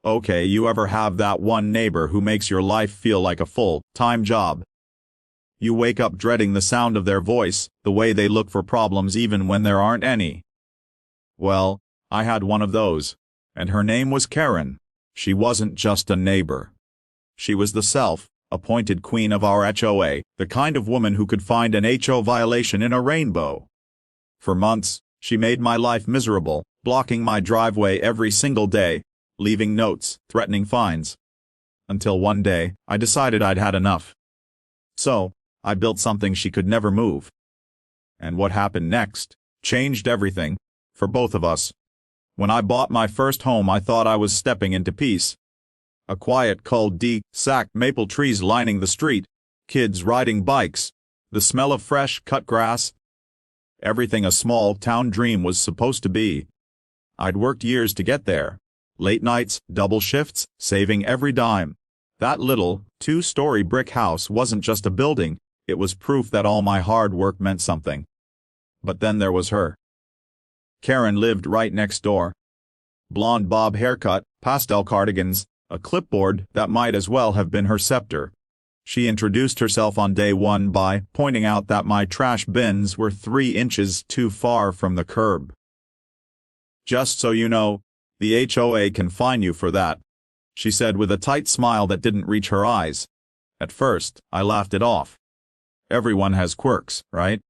Okay, you ever have that one neighbor who makes your life feel like a full-time job? You wake up dreading the sound of their voice, the way they look for problems even when there aren't any. Well, I had one of those, and her name was Karen. She wasn't just a neighbor. She was the self-appointed queen of our HOA, the kind of woman who could find an HO violation in a rainbow. For months, she made my life miserable, blocking my driveway every single day, leaving notes, threatening fines. Until one day, I decided I'd had enough. So, I built something she could never move. And what happened next changed everything, for both of us. When I bought my first home, I thought I was stepping into peace. A quiet cul-de-sac, maple trees lining the street, kids riding bikes, the smell of fresh cut grass. Everything a small-town dream was supposed to be. I'd worked years to get there. Late nights, double shifts, saving every dime. That little, two-story brick house wasn't just a building, it was proof that all my hard work meant something. But then there was her. Karen lived right next door. Blonde bob haircut, pastel cardigans, a clipboard that might as well have been her scepter. She introduced herself on day one by pointing out that my trash bins were 3 inches too far from the curb. "Just so you know, the HOA can fine you for that," she said with a tight smile that didn't reach her eyes. At first, I laughed it off. Everyone has quirks, right?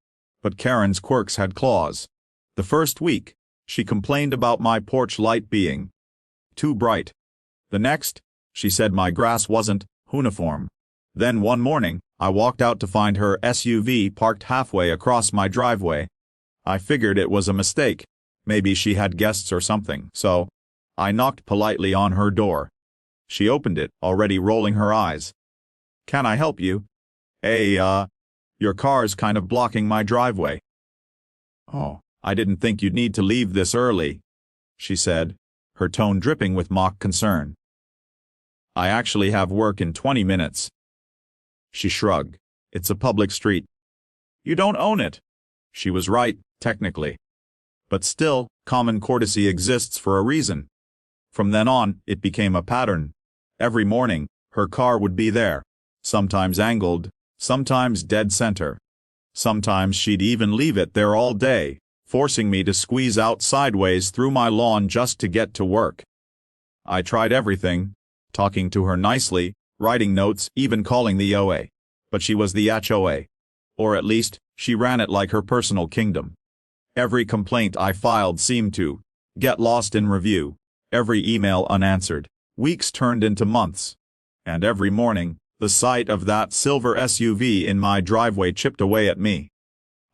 But Karen's quirks had claws. The first week, she complained about my porch light being too bright. The next, she said my grass wasn't uniform. Then one morning, I walked out to find her SUV parked halfway across my driveway. I figured it was a mistake. Maybe she had guests or something, so I knocked politely on her door. She opened it, already rolling her eyes. "Can I help you?" Your car's kind of blocking my driveway." "Oh, I didn't think you'd need to leave this early," she said, her tone dripping with mock concern. "I actually have work in 20 minutes. She shrugged. "It's a public street." "You don't own it." She was right, technically. But still, common courtesy exists for a reason. From then on, it became a pattern. Every morning, her car would be there, sometimes angled, sometimes dead center. Sometimes she'd even leave it there all day, forcing me to squeeze out sideways through my lawn just to get to work. I tried everything, talking to her nicely, writing notes, even calling the OA. But she was the HOA. Or at least, she ran it like her personal kingdom. Every complaint I filed seemed to get lost in review, every email unanswered. Weeks turned into months. And every morning, the sight of that silver SUV in my driveway chipped away at me.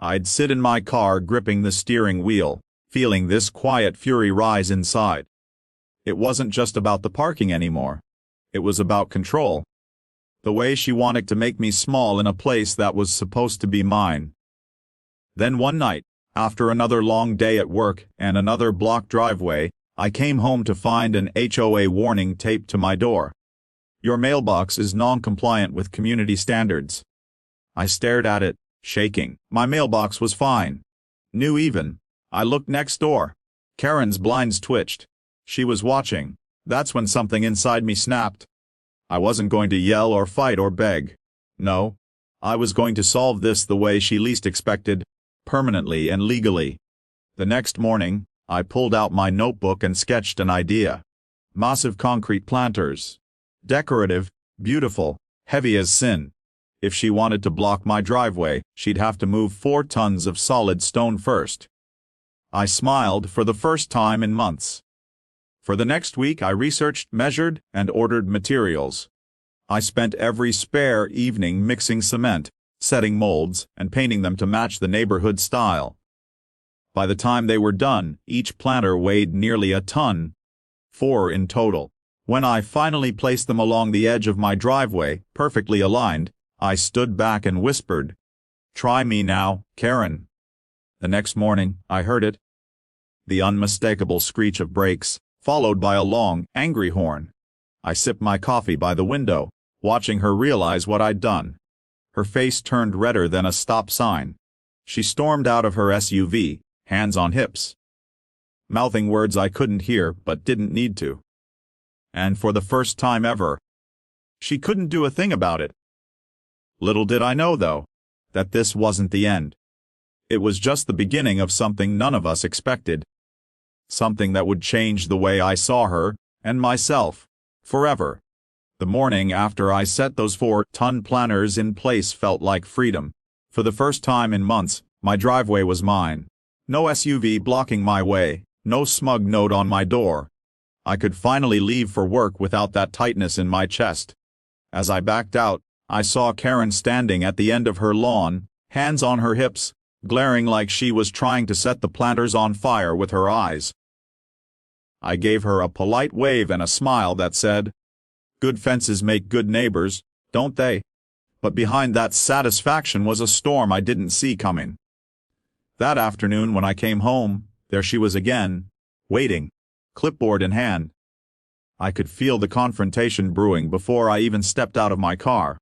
I'd sit in my car gripping the steering wheel, feeling this quiet fury rise inside. It wasn't just about the parking anymore. It was about control. The way she wanted to make me small in a place that was supposed to be mine. Then one night, after another long day at work and another blocked driveway, I came home to find an HOA warning taped to my door. "Your mailbox is non-compliant with community standards." I stared at it, shaking. My mailbox was fine. New even. I looked next door. Karen's blinds twitched. She was watching. That's when something inside me snapped. I wasn't going to yell or fight or beg. No. I was going to solve this the way she least expected, permanently and legally. The next morning, I pulled out my notebook and sketched an idea. Massive concrete planters. Decorative, beautiful, heavy as sin. If she wanted to block my driveway, she'd have to move 4 tons of solid stone first. I smiled for the first time in months. For the next week I researched, measured, and ordered materials. I spent every spare evening mixing cement, setting molds, and painting them to match the neighborhood style. By the time they were done, each planter weighed nearly a ton. 4 in total. When I finally placed them along the edge of my driveway, perfectly aligned, I stood back and whispered, "Try me now, Karen." The next morning, I heard it. The unmistakable screech of brakes, followed by a long, angry horn. I sipped my coffee by the window, watching her realize what I'd done. Her face turned redder than a stop sign. She stormed out of her SUV, hands on hips, mouthing words I couldn't hear but didn't need to. And for the first time ever, she couldn't do a thing about it. Little did I know, though, that this wasn't the end. It was just the beginning of something none of us expected. Something that would change the way I saw her, and myself, forever. The morning after I set those 4-ton planters in place felt like freedom. For the first time in months, my driveway was mine. No SUV blocking my way, no smug note on my door. I could finally leave for work without that tightness in my chest. As I backed out, I saw Karen standing at the end of her lawn, hands on her hips, glaring like she was trying to set the planters on fire with her eyes. I gave her a polite wave and a smile that said, "Good fences make good neighbors, don't they?" But behind that satisfaction was a storm I didn't see coming. That afternoon when I came home, there she was again, waiting, clipboard in hand. I could feel the confrontation brewing before I even stepped out of my car.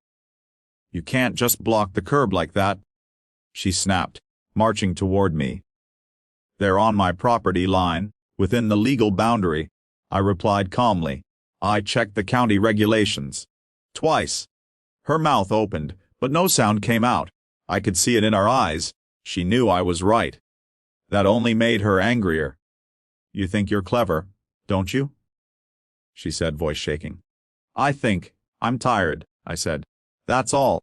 "You can't just block the curb like that," she snapped, marching toward me. "They're on my property line, within the legal boundary," I replied calmly. "I checked the county regulations. Twice." Her mouth opened, but no sound came out. I could see it in her eyes. She knew I was right. That only made her angrier. "You think you're clever, don't you?" she said, voice shaking. I'm tired," I said. "That's all."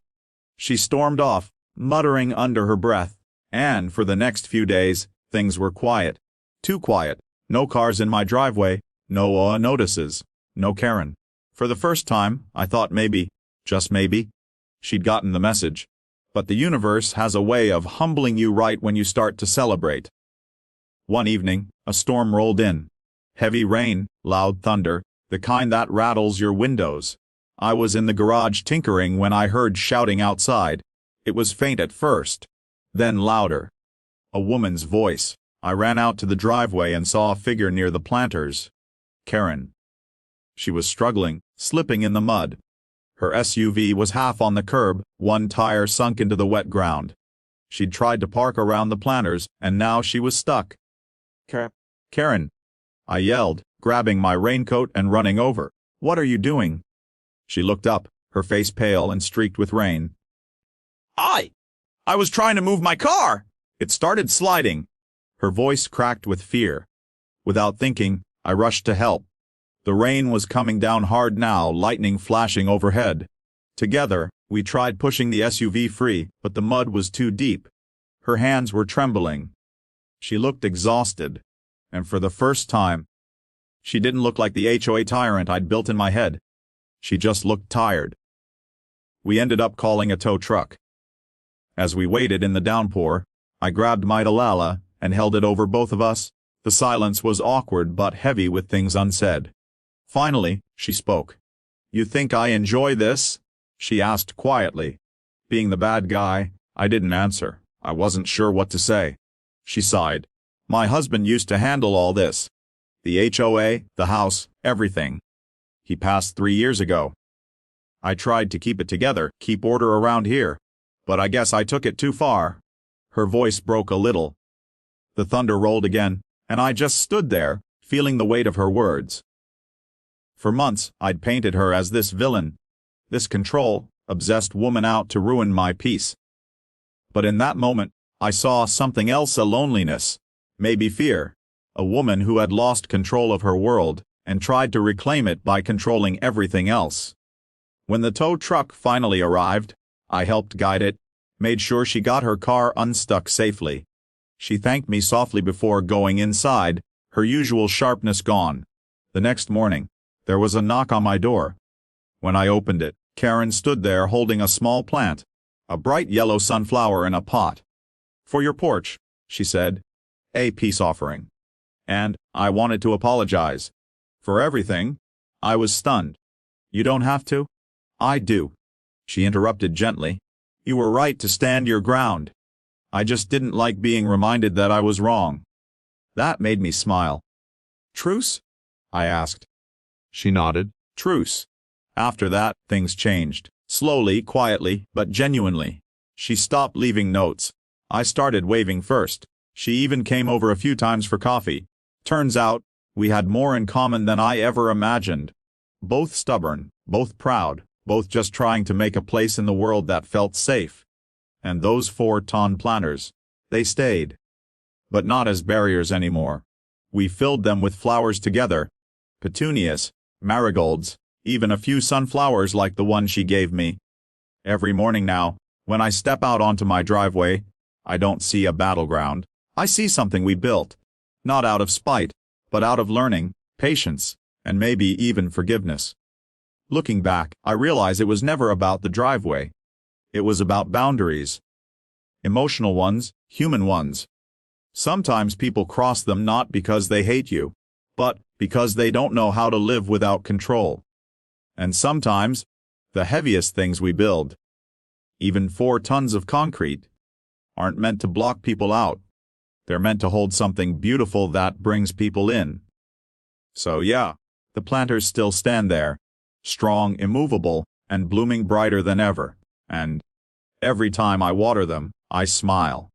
She stormed off, muttering under her breath, and for the next few days, things were quiet. Too quiet. No cars in my driveway, no HOA notices, no Karen. For the first time, I thought maybe, just maybe, she'd gotten the message. But the universe has a way of humbling you right when you start to celebrate. One evening, a storm rolled in. Heavy rain, loud thunder, the kind that rattles your windows. I was in the garage tinkering when I heard shouting outside. It was faint at first, then louder. A woman's voice. I ran out to the driveway and saw a figure near the planters. Karen. She was struggling, slipping in the mud. Her SUV was half on the curb, one tire sunk into the wet ground. She'd tried to park around the planters, and now she was stuck. Karen, I yelled, grabbing my raincoat and running over. "What are you doing?" She looked up, her face pale and streaked with rain. I was trying to move my car. It started sliding." Her voice cracked with fear. Without thinking, I rushed to help. The rain was coming down hard now, lightning flashing overhead. Together, we tried pushing the SUV free, but the mud was too deep. Her hands were trembling. She looked exhausted. And for the first time, she didn't look like the HOA tyrant I'd built in my head. She just looked tired. We ended up calling a tow truck. As we waited in the downpour, I grabbed my Delilah and held it over both of us. The silence was awkward but heavy with things unsaid. Finally, she spoke. "You think I enjoy this?" she asked quietly. Being the bad guy, I didn't answer. I wasn't sure what to say. She sighed. "My husband used to handle all this. The HOA, the house, everything. He passed 3 years ago. I tried to keep it together, keep order around here. But I guess I took it too far." Her voice broke a little. The thunder rolled again, and I just stood there, feeling the weight of her words. For months, I'd painted her as this villain, this control-obsessed woman out to ruin my peace. But in that moment, I saw something else, a loneliness, maybe fear, a woman who had lost control of her world and tried to reclaim it by controlling everything else. When the tow truck finally arrived, I helped guide it, made sure she got her car unstuck safely. She thanked me softly before going inside, her usual sharpness gone. The next morning, there was a knock on my door. When I opened it, Karen stood there holding a small plant, a bright yellow sunflower in a pot. "For your porch," she said. "A peace offering." And I wanted to apologize. For everything. I was stunned. "You don't have to." "I do," she interrupted gently. "You were right to stand your ground. I just didn't like being reminded that I was wrong." That made me smile. "Truce?" I asked. She nodded. "Truce." After that, things changed. Slowly, quietly, but genuinely. She stopped leaving notes. I started waving first. She even came over a few times for coffee. Turns out, we had more in common than I ever imagined. Both stubborn, both proud, both just trying to make a place in the world that felt safe. And those 4-ton planters, they stayed. But not as barriers anymore. We filled them with flowers together. Petunias, marigolds, even a few sunflowers like the one she gave me. Every morning now, when I step out onto my driveway, I don't see a battleground. I see something we built. Not out of spite, but out of learning, patience, and maybe even forgiveness. Looking back, I realize it was never about the driveway. It was about boundaries. Emotional ones, human ones. Sometimes people cross them not because they hate you, but because they don't know how to live without control. And sometimes, the heaviest things we build, even 4 tons of concrete, aren't meant to block people out. They're meant to hold something beautiful that brings people in. So yeah, the planters still stand there, strong, immovable, and blooming brighter than ever. And every time I water them, I smile.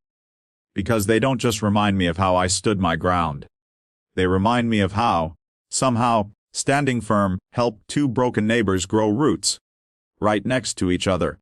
Because they don't just remind me of how I stood my ground. They remind me of how, somehow, standing firm helped 2 broken neighbors grow roots, right next to each other.